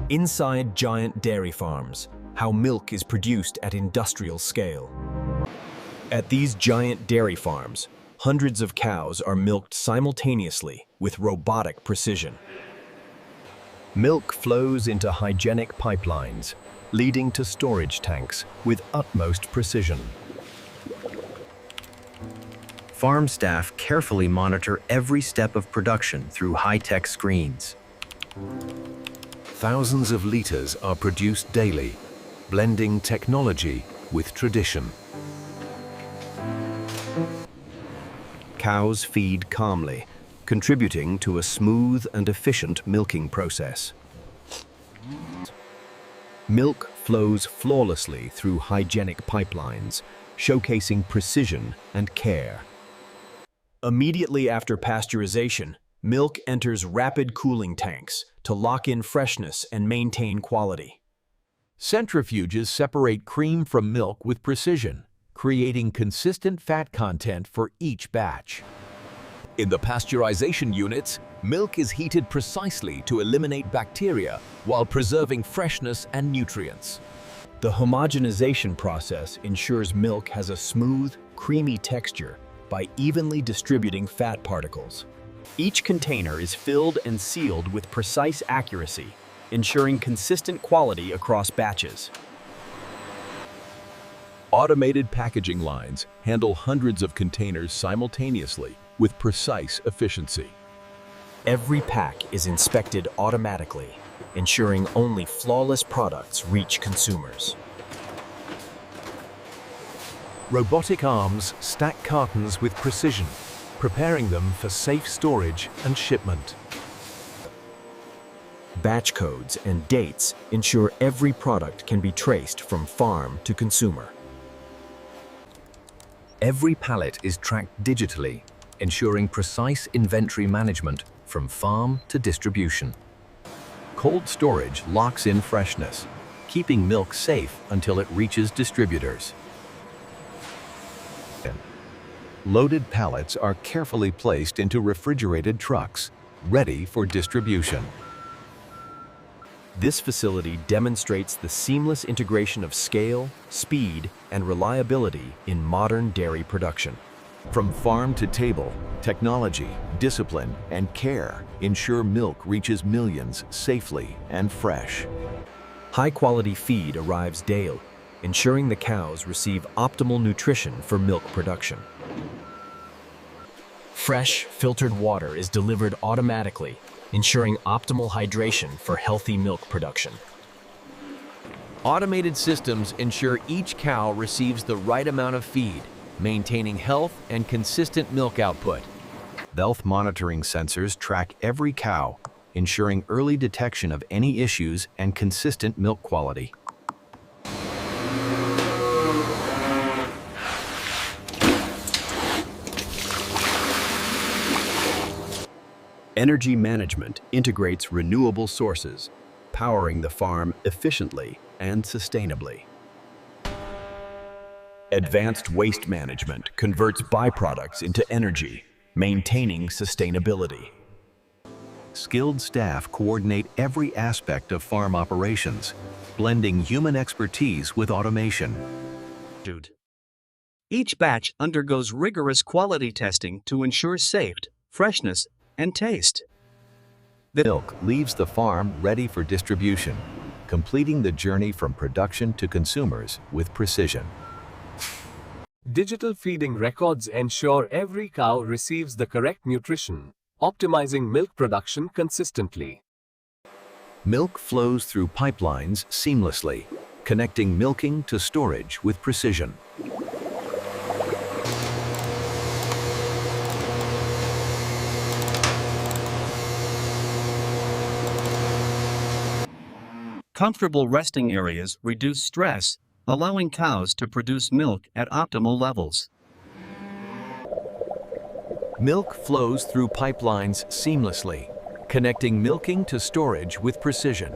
Inside giant dairy farms, how milk is produced at industrial scale. At these giant dairy farms, hundreds of cows are milked simultaneously with robotic precision. Milk flows into hygienic pipelines, leading to storage tanks with utmost precision. Farm staff carefully monitor every step of production through high-tech screens. Thousands of liters are produced daily, blending technology with tradition. Cows feed calmly, contributing to a smooth and efficient milking process. Milk flows flawlessly through hygienic pipelines, showcasing precision and care. Immediately after pasteurization, milk enters rapid cooling tanks to lock in freshness and maintain quality. Centrifuges separate cream from milk with precision, creating consistent fat content for each batch. In the pasteurization units, milk is heated precisely to eliminate bacteria while preserving freshness and nutrients. The homogenization process ensures milk has a smooth, creamy texture by evenly distributing fat particles. Each container is filled and sealed with precise accuracy, ensuring consistent quality across batches. Automated packaging lines handle hundreds of containers simultaneously with precise efficiency. Every pack is inspected automatically, ensuring only flawless products reach consumers. Robotic arms stack cartons with precision, preparing them for safe storage and shipment. Batch codes and dates ensure every product can be traced from farm to consumer. Every pallet is tracked digitally, ensuring precise inventory management from farm to distribution. Cold storage locks in freshness, keeping milk safe until it reaches distributors. Loaded pallets are carefully placed into refrigerated trucks, ready for distribution. This facility demonstrates the seamless integration of scale, speed, and reliability in modern dairy production. From farm to table, technology, discipline, and care ensure milk reaches millions safely and fresh. High-quality feed arrives daily, ensuring the cows receive optimal nutrition for milk production. Fresh, filtered water is delivered automatically, ensuring optimal hydration for healthy milk production. Automated systems ensure each cow receives the right amount of feed, maintaining health and consistent milk output. Health monitoring sensors track every cow, ensuring early detection of any issues and consistent milk quality. Energy management integrates renewable sources, powering the farm efficiently and sustainably. Advanced waste management converts byproducts into energy, maintaining sustainability. Skilled staff coordinate every aspect of farm operations, blending human expertise with automation. Each batch undergoes rigorous quality testing to ensure safety, freshness, and taste. The milk leaves the farm ready for distribution, completing the journey from production to consumers with precision. Digital feeding records ensure every cow receives the correct nutrition, optimizing milk production consistently. Milk flows through pipelines seamlessly, connecting milking to storage with precision. Comfortable resting areas reduce stress, allowing cows to produce milk at optimal levels. Milk flows through pipelines seamlessly, connecting milking to storage with precision.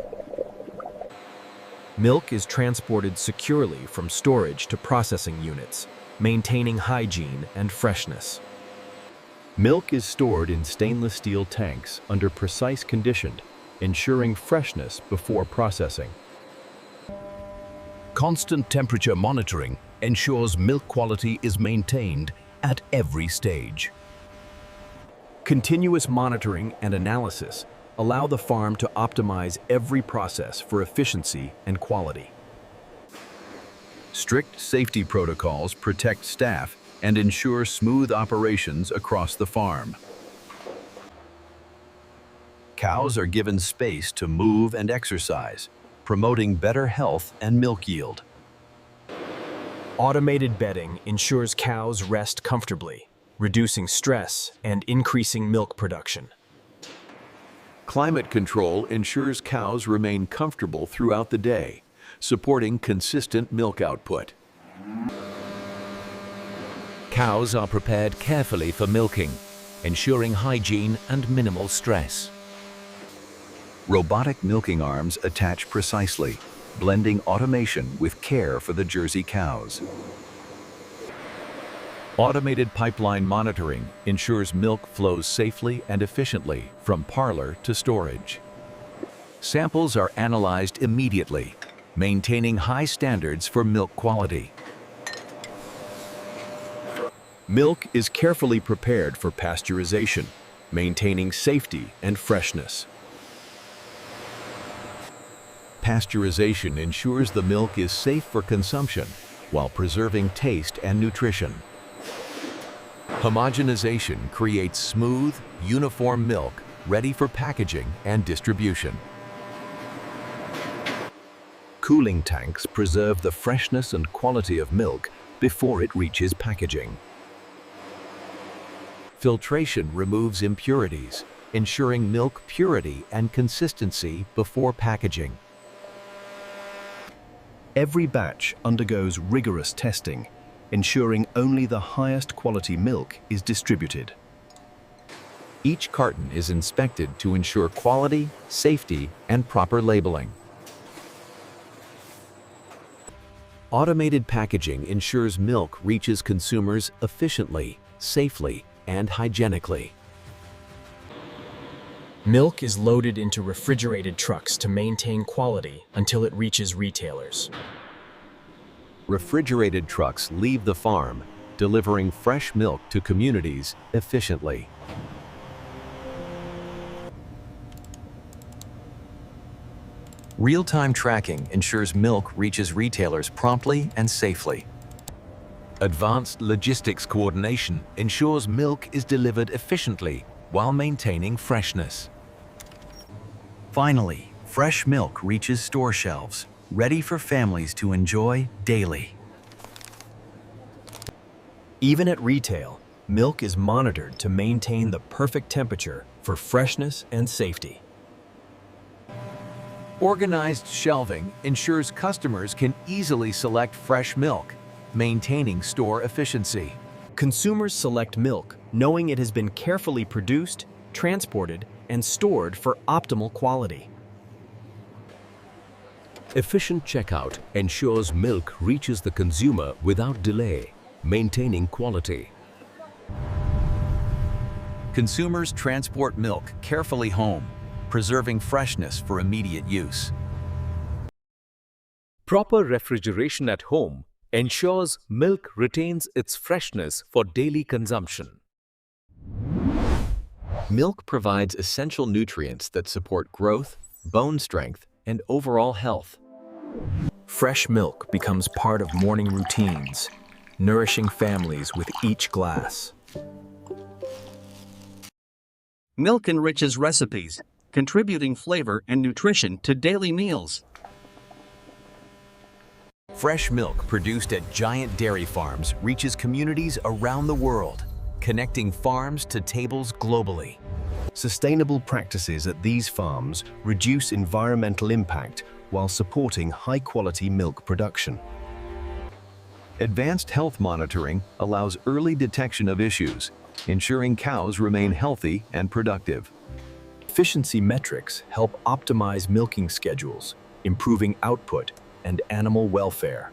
Milk is transported securely from storage to processing units, maintaining hygiene and freshness. Milk is stored in stainless steel tanks under precise conditions, ensuring freshness before processing. Constant temperature monitoring ensures milk quality is maintained at every stage. Continuous monitoring and analysis allow the farm to optimize every process for efficiency and quality. Strict safety protocols protect staff and ensure smooth operations across the farm. Cows are given space to move and exercise, promoting better health and milk yield. Automated bedding ensures cows rest comfortably, reducing stress and increasing milk production. Climate control ensures cows remain comfortable throughout the day, supporting consistent milk output. Cows are prepared carefully for milking, ensuring hygiene and minimal stress. Robotic milking arms attach precisely, blending automation with care for the Jersey cows. Automated pipeline monitoring ensures milk flows safely and efficiently from parlor to storage. Samples are analyzed immediately, maintaining high standards for milk quality. Milk is carefully prepared for pasteurization, maintaining safety and freshness. Pasteurization ensures the milk is safe for consumption while preserving taste and nutrition. Homogenization creates smooth, uniform milk ready for packaging and distribution. Cooling tanks preserve the freshness and quality of milk before it reaches packaging. Filtration removes impurities, ensuring milk purity and consistency before packaging. Every batch undergoes rigorous testing, ensuring only the highest quality milk is distributed. Each carton is inspected to ensure quality, safety, and proper labeling. Automated packaging ensures milk reaches consumers efficiently, safely, and hygienically. Milk is loaded into refrigerated trucks to maintain quality until it reaches retailers. Refrigerated trucks leave the farm, delivering fresh milk to communities efficiently. Real-time tracking ensures milk reaches retailers promptly and safely. Advanced logistics coordination ensures milk is delivered efficiently while maintaining freshness. Finally, fresh milk reaches store shelves, ready for families to enjoy daily. Even at retail, milk is monitored to maintain the perfect temperature for freshness and safety. Organized shelving ensures customers can easily select fresh milk, maintaining store efficiency. Consumers select milk knowing it has been carefully produced, transported, and stored for optimal quality. Efficient checkout ensures milk reaches the consumer without delay, maintaining quality. Consumers transport milk carefully home, preserving freshness for immediate use. Proper refrigeration at home ensures milk retains its freshness for daily consumption. Milk provides essential nutrients that support growth, bone strength, and overall health. Fresh milk becomes part of morning routines, nourishing families with each glass. Milk enriches recipes, contributing flavor and nutrition to daily meals. Fresh milk produced at giant dairy farms reaches communities around the world, connecting farms to tables globally. Sustainable practices at these farms reduce environmental impact while supporting high-quality milk production. Advanced health monitoring allows early detection of issues, ensuring cows remain healthy and productive. Efficiency metrics help optimize milking schedules, improving output and animal welfare.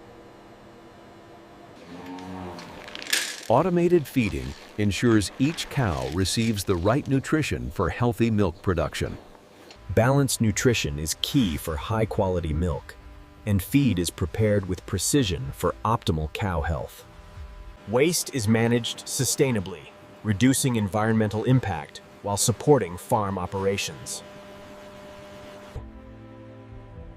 Automated feeding ensures each cow receives the right nutrition for healthy milk production. Balanced nutrition is key for high-quality milk, and feed is prepared with precision for optimal cow health. Waste is managed sustainably, reducing environmental impact while supporting farm operations.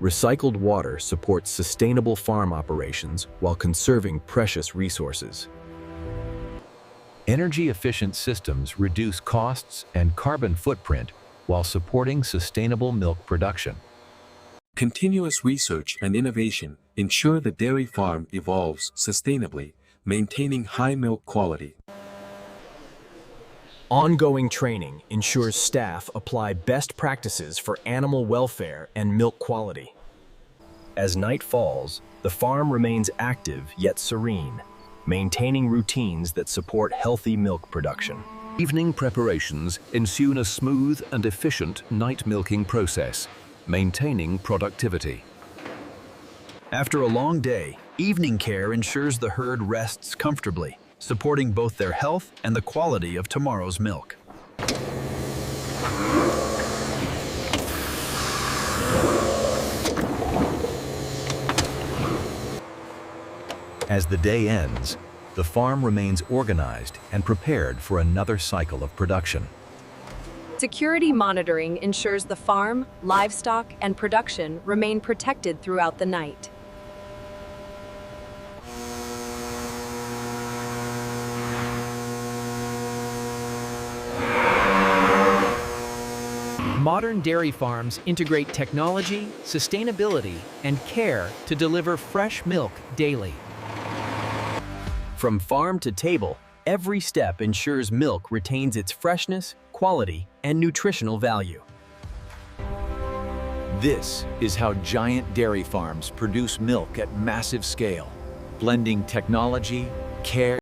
Recycled water supports sustainable farm operations while conserving precious resources. Energy-efficient systems reduce costs and carbon footprint while supporting sustainable milk production. Continuous research and innovation ensure the dairy farm evolves sustainably, maintaining high milk quality. Ongoing training ensures staff apply best practices for animal welfare and milk quality. As night falls, the farm remains active yet serene, maintaining routines that support healthy milk production. Evening preparations ensure a smooth and efficient night milking process, maintaining productivity. After a long day, evening care ensures the herd rests comfortably, supporting both their health and the quality of tomorrow's milk. As the day ends, the farm remains organized and prepared for another cycle of production. Security monitoring ensures the farm, livestock, and production remain protected throughout the night. Modern dairy farms integrate technology, sustainability, and care to deliver fresh milk daily. From farm to table, every step ensures milk retains its freshness, quality, and nutritional value. This is how giant dairy farms produce milk at massive scale, blending technology, care,